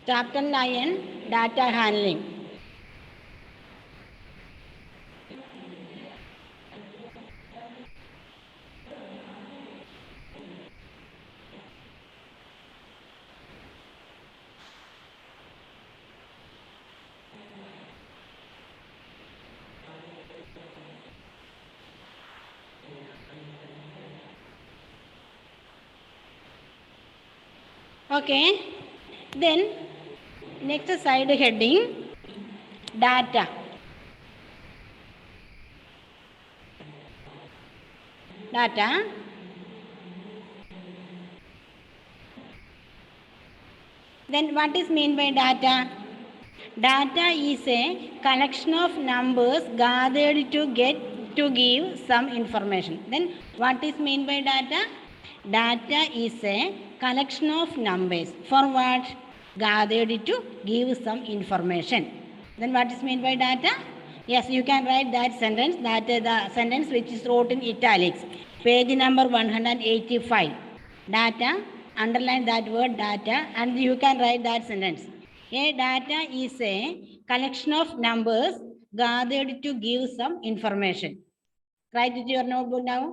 Chapter 9, Data Handling. Okay, then next side heading, data. Data. Then what is mean by data? Data is a collection of numbers gathered to give some information. Then what is mean by data? Data is a collection of numbers. For what? Gathered to give some information. Then what is mean by data? Yes, you can write that sentence. That the sentence which is wrote in italics. Page number 185. Data. Underline that word data and you can write that sentence. A data is a collection of numbers gathered to give some information. Write it to your notebook now.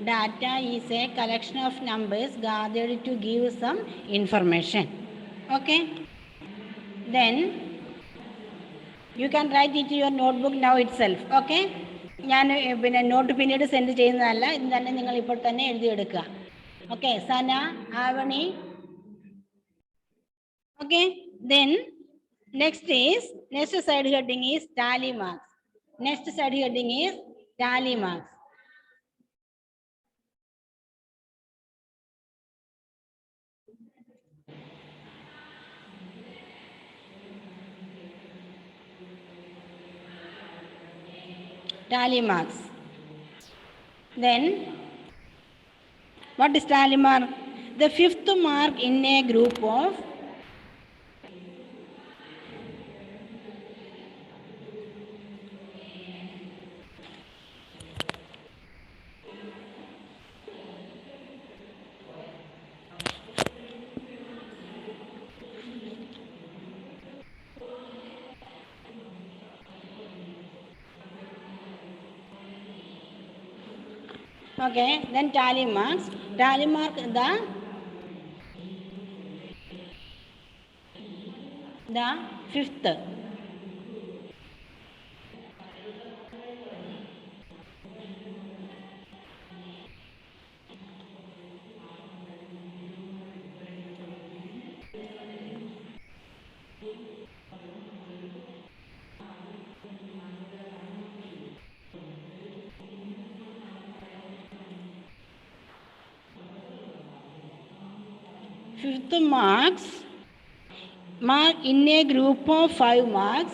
Data is a collection of numbers gathered to give some information. Okay. Then you can write it to your notebook now itself. Okay. ഞാൻ പിന്നെ not പിന്നീട് send ചെയ്യുന്നതല്ല ഇത് തന്നെ നിങ്ങൾ ഇപ്പോൾ തന്നെ എഴുതിയെടുക്കുക. Okay Sana Avani. Okay then next side heading is tally marks. Next side heading is tally marks. tally marks. Then, what is tally mark? The fifth mark in a group of okay, then tally marks. Tally mark the fifth. Fifth mark in a group of 5 marks.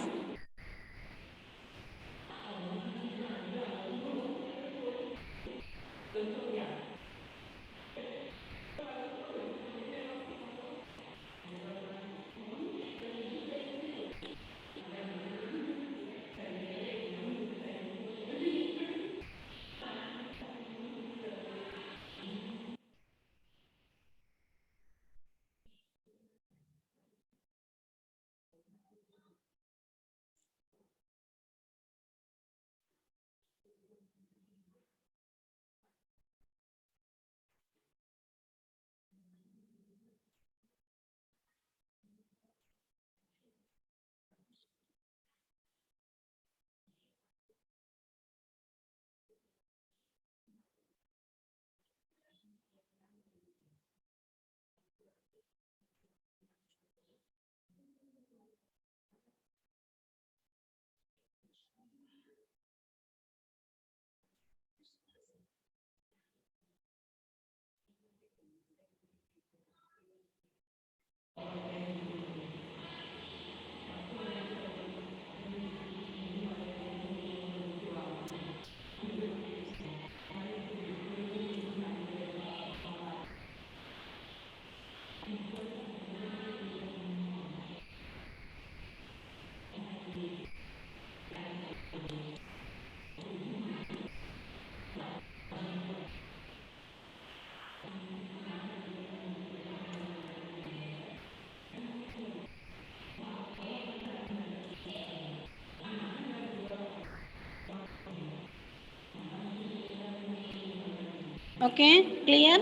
Okay, clear?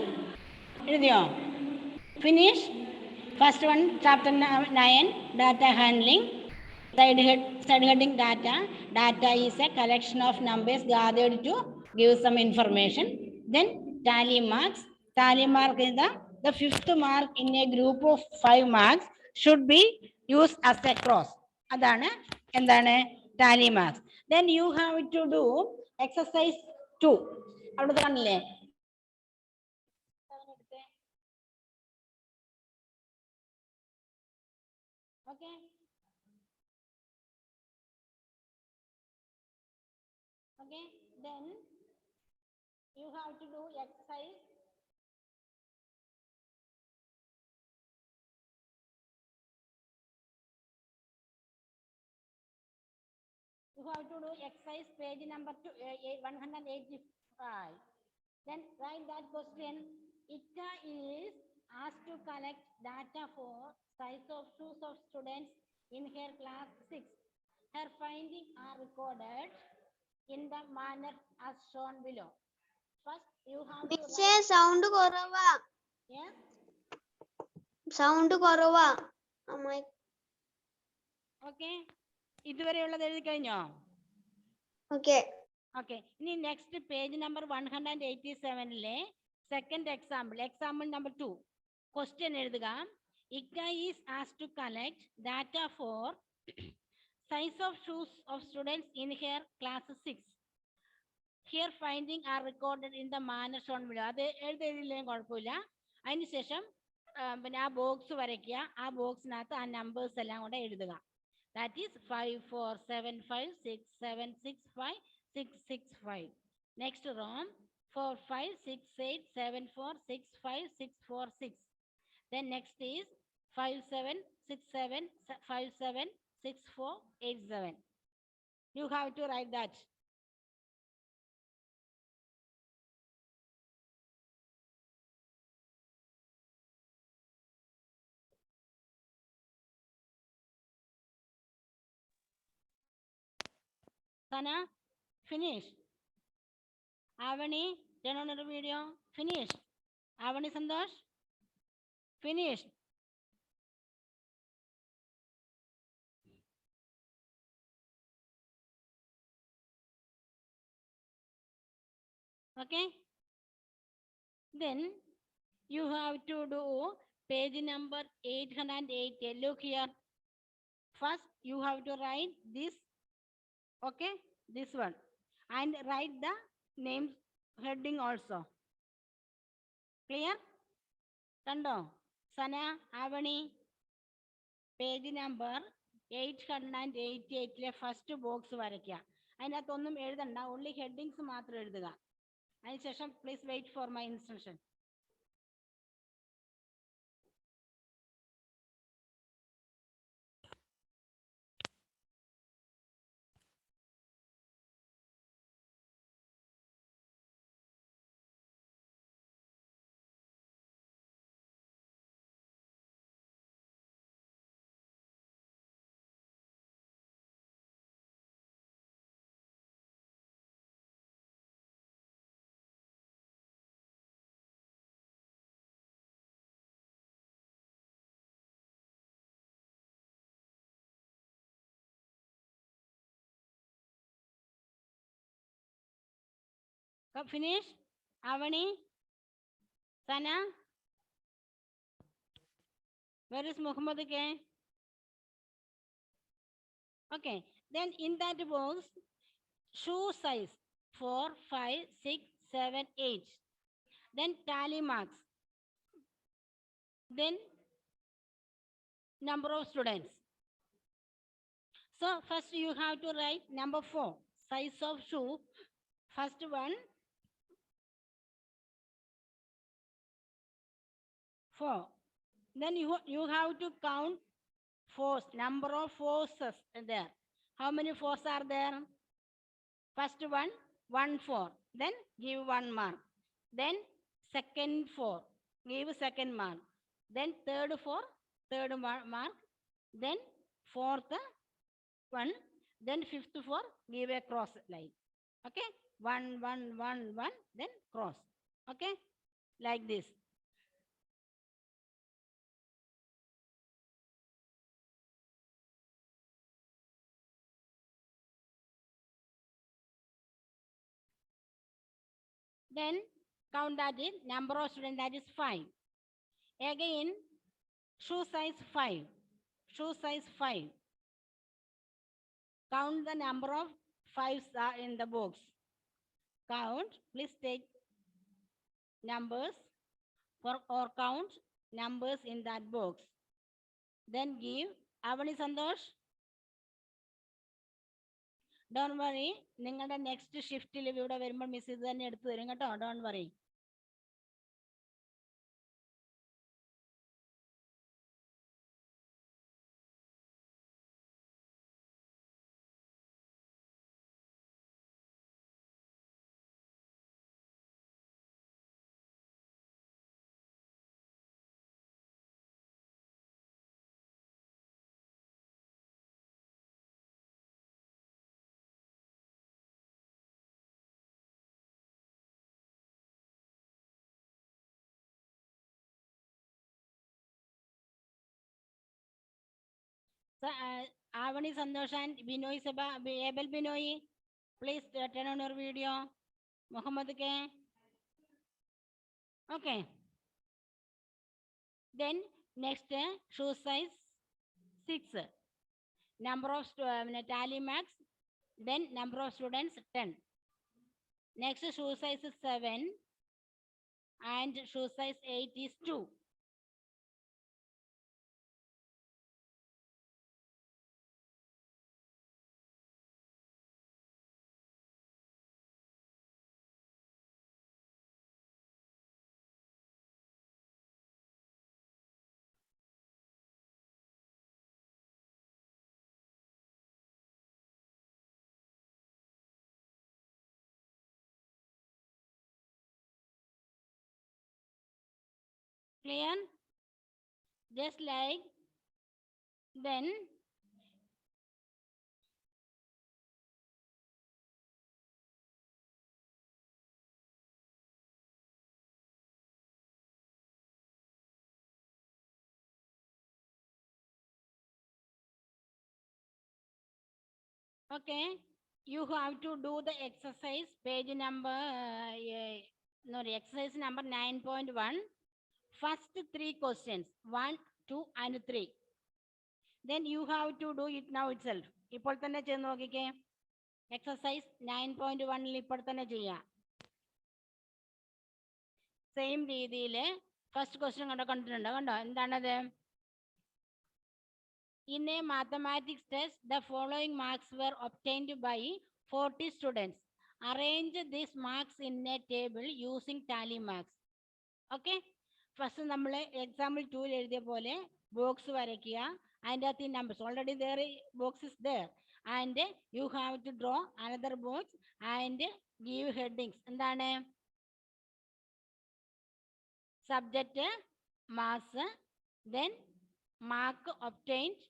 Finish? First one, chapter 9, data handling. Side heading data. Data is a collection of numbers gathered to give some information. Then tally marks. Tally mark is the fifth mark in a group of 5 marks should be used as a cross. Adana tally marks. Then you have to do exercise 2. Okay. Okay. Then you have to do exercise. You have to do exercise page number 185. Then write that question. ITA is asked to collect data for size of shoes of students in her class 6. Her findings are recorded in the manner as shown below. First, you have to write. Sound korava. Yeah. Sound korava. Okay. ഇതുവരെയുള്ളത് എഴുതി കഴിഞ്ഞോ? Okay. Okay. ഇനി next page number 187-ലെ second example number 2. Question എഴുതുക. ICTA is asked to collect data for size of shoes of students in her class 6. Here findings are recorded in the manner shown below. അത് എഴുതിയില്ലെങ്കിലും കുഴപ്പമില്ല. അതിനുശേഷം പിന്നെ ആ box വരയ്ക്കുക. ആ ബോക്സിനകത്ത് ആ നമ്പേഴ്സ് എല്ലാം കൂടെ എഴുതുക. That is 5 4 7 5 6 7 6 5 665. Next row, 4 5 6 8 7 4 6 5 6 4 6. Then next is 5 7 6 7 5 7 6 4 8 7. You have to write that. Sana, finish. Avani, turn on the video. Finish. Avani Sandosh, finish. Okay. Then you have to do page number 808. Look here. First, you have to write this, okay, this one, and write the name heading also. Clear? Kando, Sana, Avani, page number 888 first box വരയ്ക്കുക. അതിനകത്തൊന്നും എഴുതണ്ട, only headings മാത്രം എഴുതുക. അതിനുശേഷം please wait for my instruction. Finish? Avani? Sana? Where is Muhammad K? Okay. Then in that box, shoe size 4, 5, 6, 7, 8. Then tally marks. Then number of students. So first you have to write number 4. Size of shoe. First one 4. Then you have to count fours, number of forces there. How many fours are there? First one, 1 4. Then give 1 mark. Then second 4, give second mark. Then third 4, third mark. Then fourth 1. Then fifth 4, give a cross line. Okay? 1 1 1 1. Then cross. Okay? Like this. Then count that is number of students, that is 5. Again, shoe size 5. Shoe size 5. Count the number of 5s are in the box. Count, please take numbers or count numbers in that box. Then give. Avani Sandosh. Don't worry. നിങ്ങളുടെ next ഷിഫ്റ്റിൽ ഇവിടെ വരുമ്പോൾ miss ഇത് തന്നെ എടുത്തു തരും കേട്ടോ. Don't worry. So, Avani Sandosh and Binoy Sabha, Abel Binoy, please turn on your video. Muhammad K. Okay. Then next shoe size 6. Number of tally marks. Then number of students 10. Next shoe size is 7 and shoe size 8 is 2. Clear? Just like then okay, you have to do the exercise page number no exercise number 9.1. First three questions 1, 2 and 3. Then you have to do it now itself. ഇപ്പോൾ തന്നെ ചെയ്ത് നോക്കിക്കേ. Exercise 9.1 ഇപ്പോൾ തന്നെ ചെയ്യാം. Same രീതിയിൽ first question കണ്ടിട്ടുണ്ടോ? കണ്ടോ എന്താണത്? In a mathematics test, the following marks were obtained by 40 students. Arrange these marks in a table using tally marks. Okay? First നമ്മൾ എക്സാമ്പിൾ 2 എഴുതിയ പോലെ ബോക്സ് വരയ്ക്കുക. അതിൻ്റെ അകത്ത് ഈ numbers already there box is there and you have to draw another box and give headings. എന്താണ്? Subject, maths, then mark obtained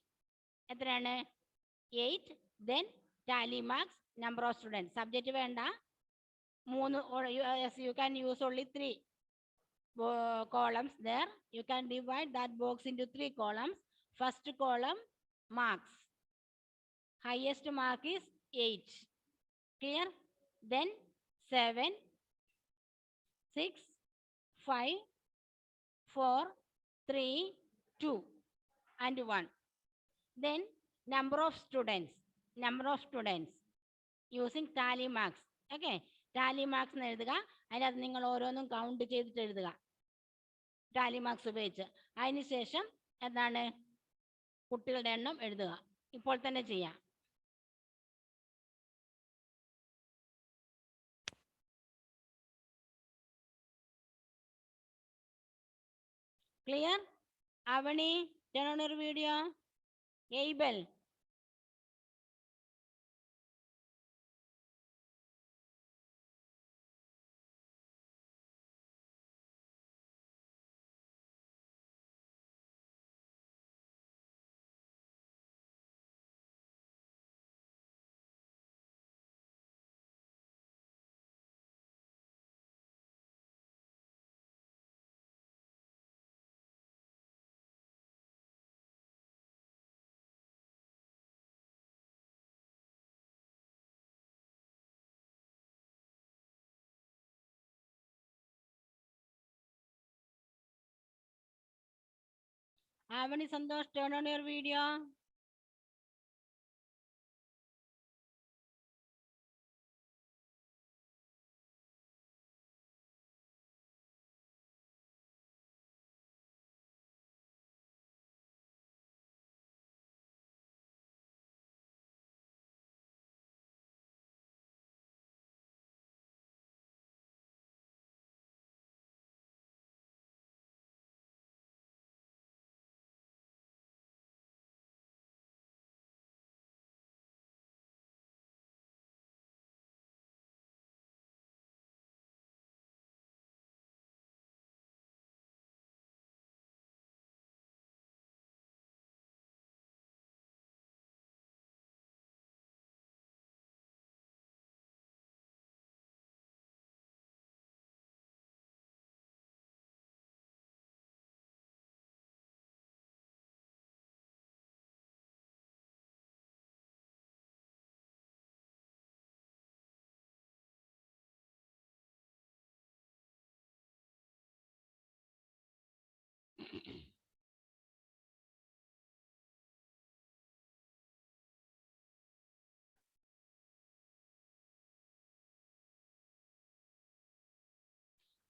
എത്രയാണ്? 8. Then tally marks, number of students. Subject വേണ്ട, 3. You can use only 3 columns there. You can divide that box into 3 columns. First column marks, highest mark is 8. Clear? Then 7, 6, 5, 4, 3, 2 and 1. Then number of students using tally marks. Okay, tally marks എന്ന് എഴുതുക. അതിനകത്ത് നിങ്ങൾ ഓരോന്നും count ചെയ്തിട്ട് എഴുതുക Tally marks ഉപയോഗിച്ച്. അതിനുശേഷം എന്താണ്? കുട്ടികളുടെ എണ്ണം എഴുതുക. ഇപ്പോൾ തന്നെ ചെയ്യാം. Clear? Avani, turn on your video. Abel. Avani Santosh, turn on your video.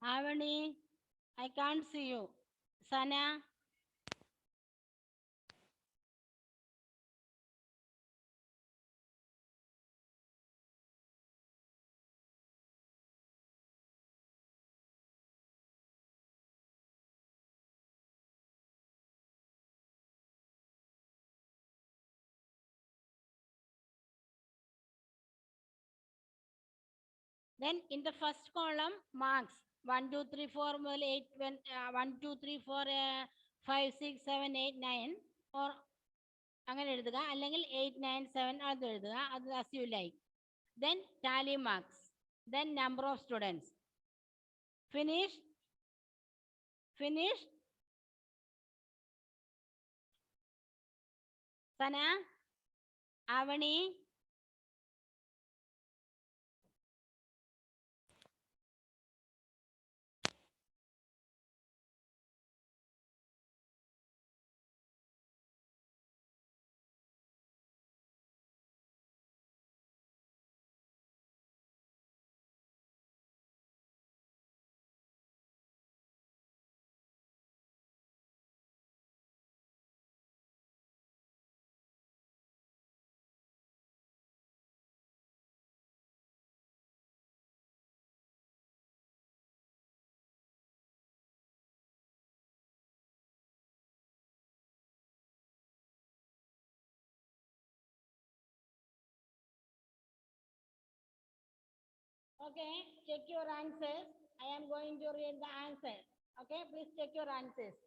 Avani, I can't see you. Sana. Then in the first column, marks. 1 2 3 4 മുതൽ 8 1 2 3 4 5 6 7 8 9 or അങ്ങനെ എഴുതുക, അല്ലെങ്കിൽ 8 9 7 അത് എഴുതുക, അത് as you like. Then tally marks, then number of students. Finish. Sana, Avani. Okay, check your answers. I am going to read the answers. Okay, please check your answers.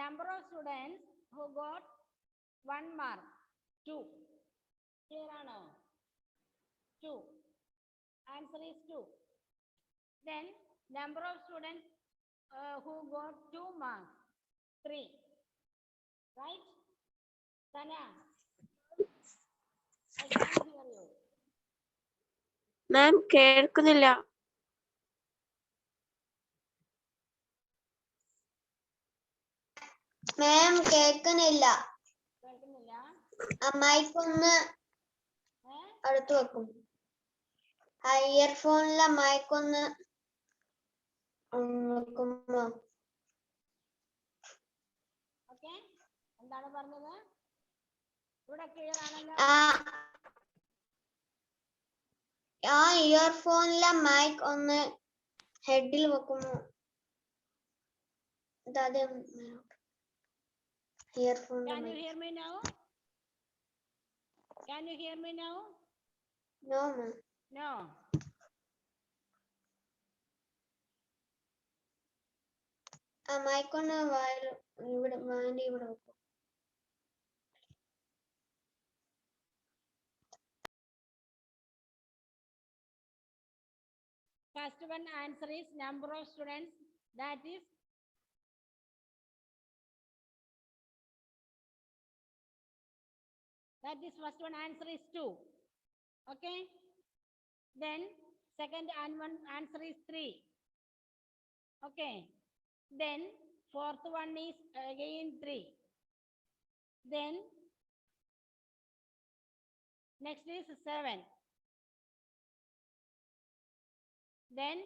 Number of students who got 1 mark, 2. Clear or no? 2. Answer is 2. Then number of students who got 2 marks, 3. Right? Tanya, I can't hear you. മാം കേൾക്കുന്നില്ല. മാം കേൾക്കുന്നില്ല. കേൾക്കുന്നില്ല? മൈക്കൊന്ന് അടുത്ത് വെക്കും. ഇയർഫോണിലെ മൈക്കൊന്ന് വെക്കുമ്പോ. Okay, എന്താണ് പറഞ്ഞത്? ഇവിടെ clear ആണല്ലോ. ആ ഇയർഫോണിലെ മൈക്ക് ഒന്ന് ഹെഡിൽ വെക്കുന്നു. Can you hear me now? Can you hear me now? No, ma'am. No. മൈക്കൊന്ന് ഇവിടെ വാണ്ടി ഇവിടെ വെക്കും. First one answer is number of students, that is first one answer is 2. Okay, then second one answer is 3. Okay, then fourth one is again 3. Then next is 7. Then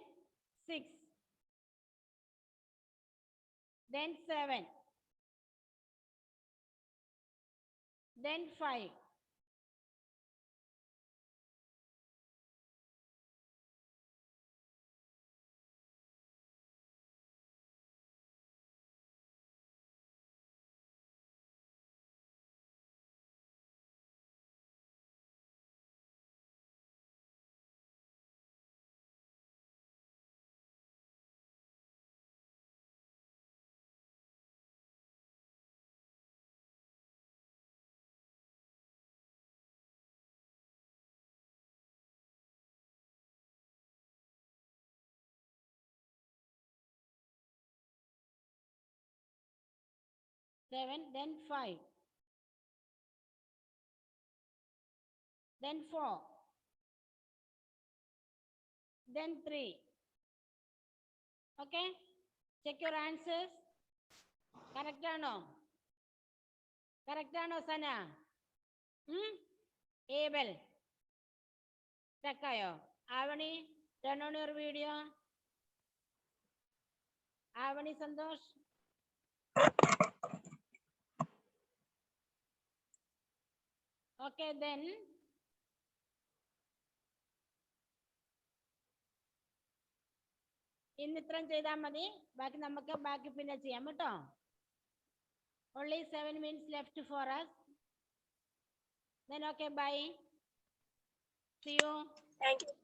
6. Then 7. Then 5. Seven, then 5, then 4, then 3. Okay, check your answers. Correct or no? Correct or no, Sana? Abel, Takayo. Avani, turn on your video. Avani Santosh. Okay, then ഇന്ന് ഇത്രയും ചെയ്താൽ മതി, ബാക്കി നമുക്ക് പിന്നെ ചെയ്യാം കേട്ടോ. Only 7 minutes left for us. Then okay, bye. See you. Thank you.